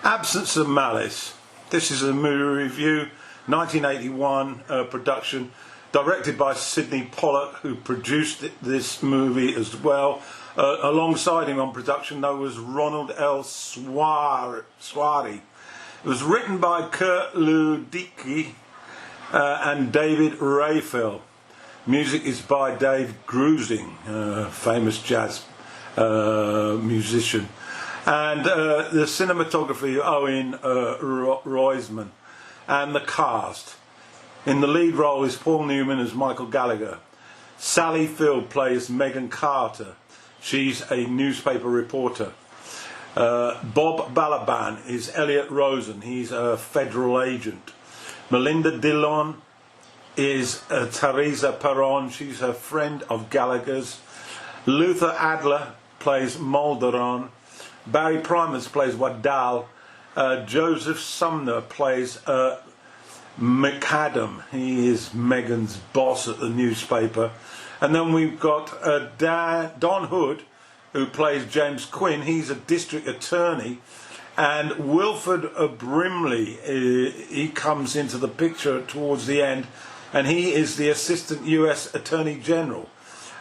Absence of Malice. This is a movie review, 1981 production, directed by Sidney Pollock, who produced this movie as well. Alongside him on production there was Ronald L. Swari. It was written by Kurt Ludicki and David Raphael. Music is by Dave Grusing, famous jazz musician. And the cinematography, Owen Roisman. And the cast. In the lead role is Paul Newman as Michael Gallagher. Sally Field plays Megan Carter. She's a newspaper reporter. Bob Balaban is Elliot Rosen. He's a federal agent. Melinda Dillon is Teresa Perron. She's a friend of Gallagher's. Luther Adler plays Mulderon. Barry Primus plays Waddell. Joseph Sumner plays McAdam. He is Megan's boss at the newspaper. And then we've got Don Hood, who plays James Quinn. He's a district attorney. And Wilford Brimley, he comes into the picture towards the end, and he is the Assistant US Attorney General.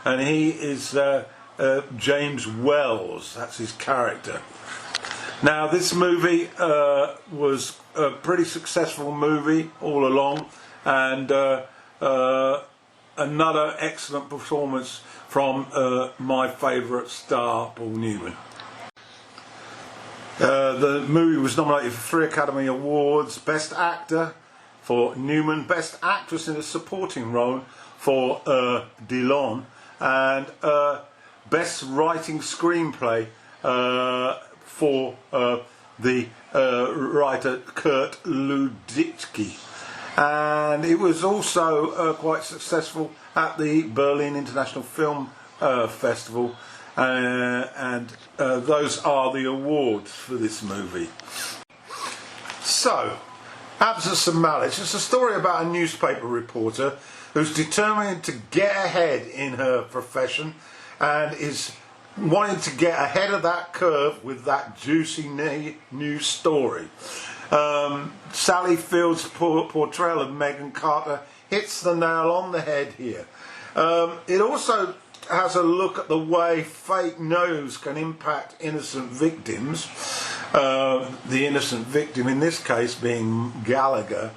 And he is James Wells, that's his character. Now this movie was a pretty successful movie all along, and another excellent performance from my favourite star, Paul Newman. The movie was nominated for 3 Academy Awards: Best Actor for Newman, Best Actress in a Supporting Role for Dillon, and Best Writing Screenplay for the writer Kurt Ludicki. And it was also quite successful at the Berlin International Film Festival, and those are the awards for this movie. So, Absence of Malice. It's a story about a newspaper reporter who's determined to get ahead in her profession and is wanting to get ahead of that curve with that juicy new story. Sally Field's portrayal of Megan Carter hits the nail on the head here. It also has a look at the way fake news can impact innocent victims. The innocent victim in this case being Gallagher.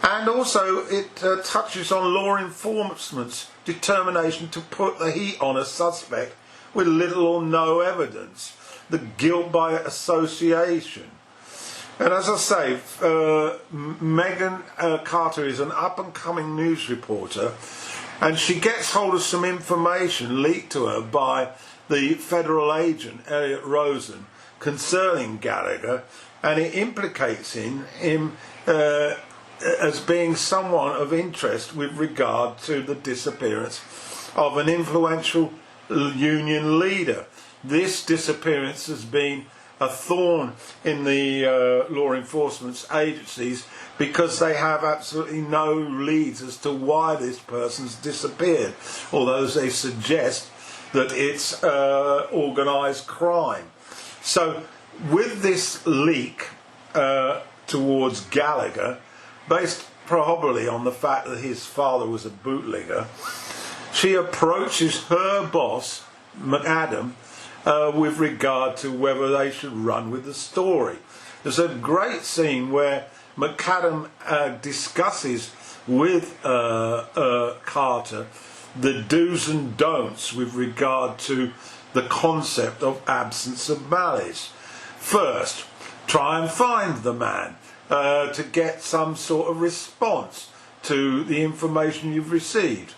And also it touches on law enforcement's determination to put the heat on a suspect with little or no evidence. The guilt by association. And as I say, Megan Carter is an up-and-coming news reporter, and she gets hold of some information leaked to her by the federal agent, Elliot Rosen, concerning Gallagher, and it implicates him as being someone of interest with regard to the disappearance of an influential union leader. This disappearance has been a thorn in the law enforcement agencies because they have absolutely no leads as to why this person's disappeared, although they suggest that it's organised crime. So with this leak towards Gallagher, based probably on the fact that his father was a bootlegger, she approaches her boss, McAdam, with regard to whether they should run with the story. There's a great scene where McAdam discusses with Carter the do's and don'ts with regard to the concept of absence of malice. First, try and find the man to get some sort of response to the information you've received.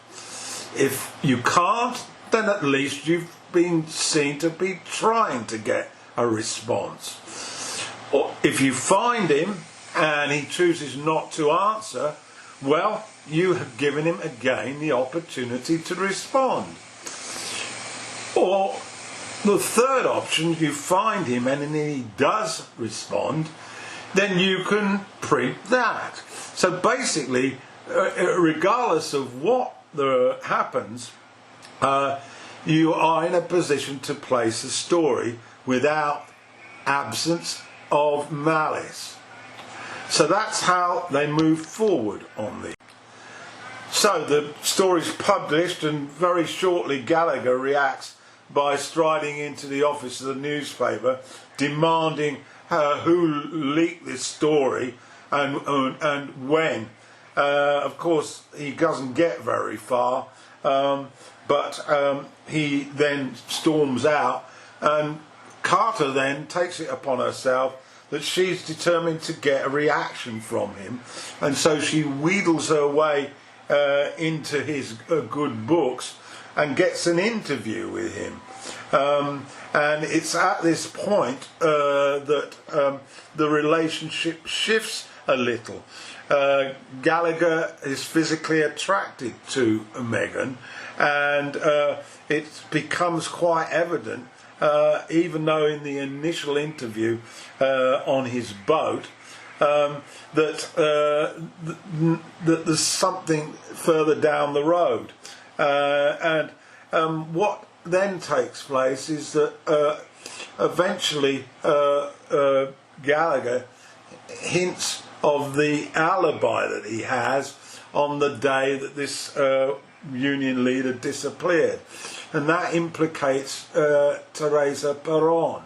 If you can't, then at least you've been seen to be trying to get a response. Or if you find him and he chooses not to answer, well, you have given him again the opportunity to respond. Or the third option, you find him and then he does respond, then you can print that. So basically, regardless of what happens, you are in a position to place a story without absence of Malice. So that's how they move forward on this. So the story's published, and very shortly Gallagher reacts by striding into the office of the newspaper, demanding who leaked this story and when. Of course, he doesn't get very far, but he then storms out, and Carter then takes it upon herself that she's determined to get a reaction from him, and so she wheedles her way into his good books and gets an interview with him. And it's at this point that the relationship shifts a little. Gallagher is physically attracted to Megan, and it becomes quite evident, even though in the initial interview on his boat, that there's something further down the road. And what then takes place is that eventually Gallagher hints of the alibi that he has on the day that this union leader disappeared, and that implicates Teresa Perron.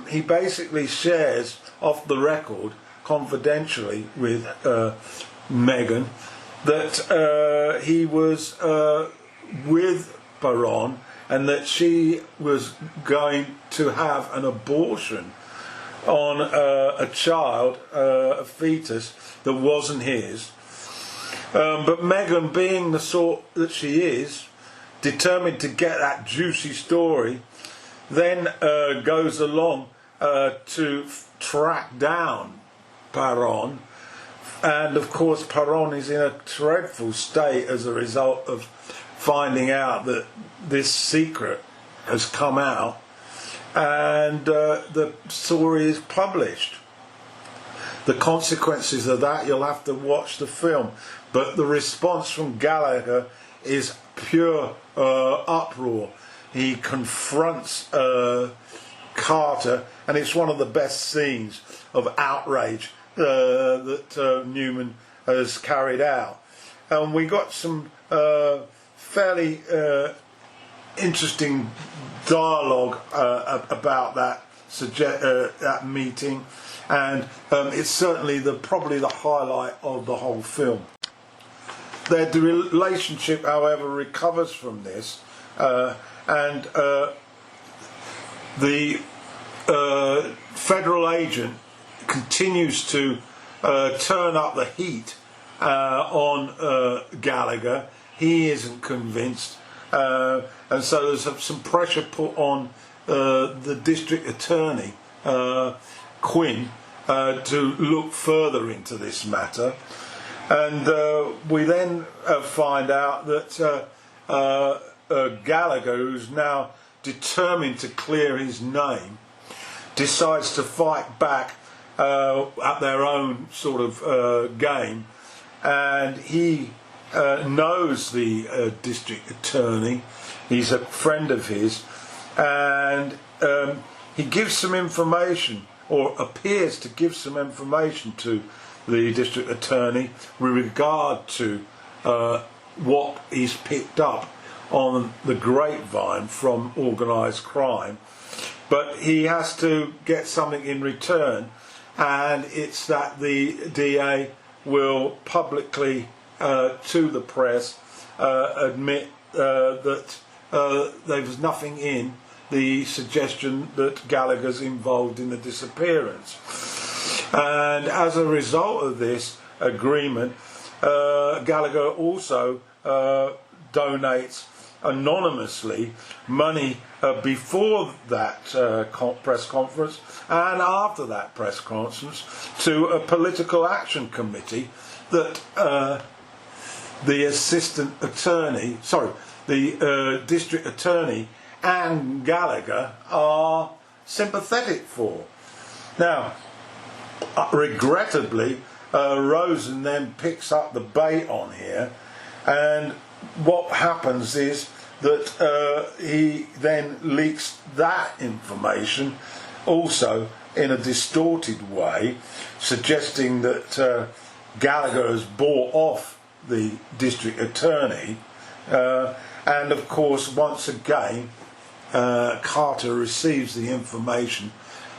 He basically shares off the record confidentially with Megan that he was with Perron and that she was going to have an abortion on a child, a fetus that wasn't his. But Megan, being the sort that she is, determined to get that juicy story, then goes along to track down Perron, and of course Perron is in a dreadful state as a result of finding out that this secret has come out, and the story is published. The consequences of that, you'll have to watch the film, but the response from Gallagher is pure uproar. He confronts Carter, and it's one of the best scenes of outrage that Newman has carried out. And we got some fairly interesting dialogue about that meeting, and it's certainly probably the highlight of the whole film. The relationship, however, recovers from this, and the federal agent continues to turn up the heat on Gallagher. He isn't convinced, and so there's some pressure put on the district attorney, Quinn, to look further into this matter. And we then find out that Gallagher, who's now determined to clear his name, decides to fight back at their own sort of game, and he knows the district attorney. He's a friend of his, and he gives some information, or appears to give some information to the district attorney with regard to what he's picked up on the grapevine from organised crime, but he has to get something in return, and it's that the DA will publicly to the press admit that there was nothing in the suggestion that Gallagher's involved in the disappearance. And as a result of this agreement, Gallagher also donates anonymously money before that press conference and after that press conference to a political action committee that the district attorney and Gallagher are sympathetic for. Now, regrettably, Rosen then picks up the bait on here, and what happens is that he then leaks that information also in a distorted way, suggesting that Gallagher has bought off the district attorney, and of course once again Carter receives the information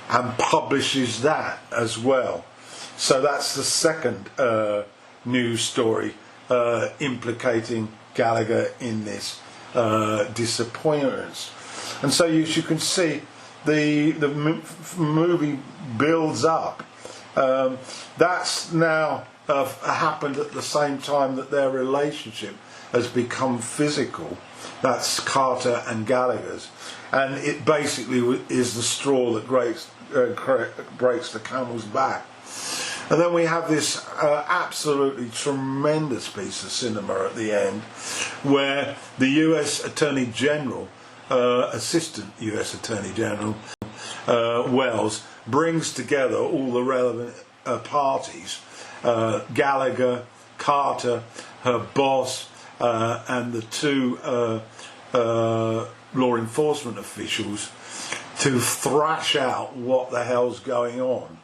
and publishes that as well. So that's the second news story implicating Gallagher in this disappearance. And so as you can see, the movie builds up. That's now happened at the same time that their relationship has become physical. That's Carter and Gallagher's, and it basically is the straw that breaks the camel's back. And then we have this absolutely tremendous piece of cinema at the end, where the US Attorney General, Assistant US Attorney General Wells, brings together all the relevant parties, Gallagher, Carter, her boss, and the two law enforcement officials, to thrash out what the hell's going on.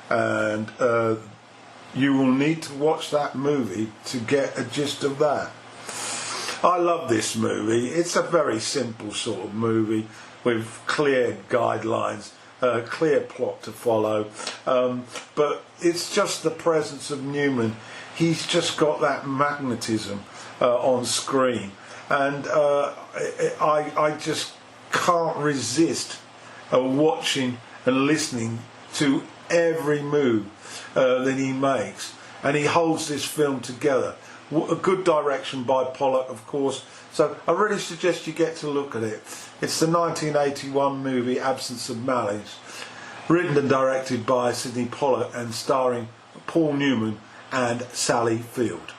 And you will need to watch that movie to get a gist of that. I love this movie. It's a very simple sort of movie with clear guidelines, clear plot to follow, but it's just the presence of Newman. He's just got that magnetism on screen, and I just can't resist watching and listening to every move that he makes, and he holds this film together. A good direction by Pollock, of course, so I really suggest you get to look at it. It's the 1981 movie Absence of Malice, written and directed by Sidney Pollock and starring Paul Newman and Sally Field.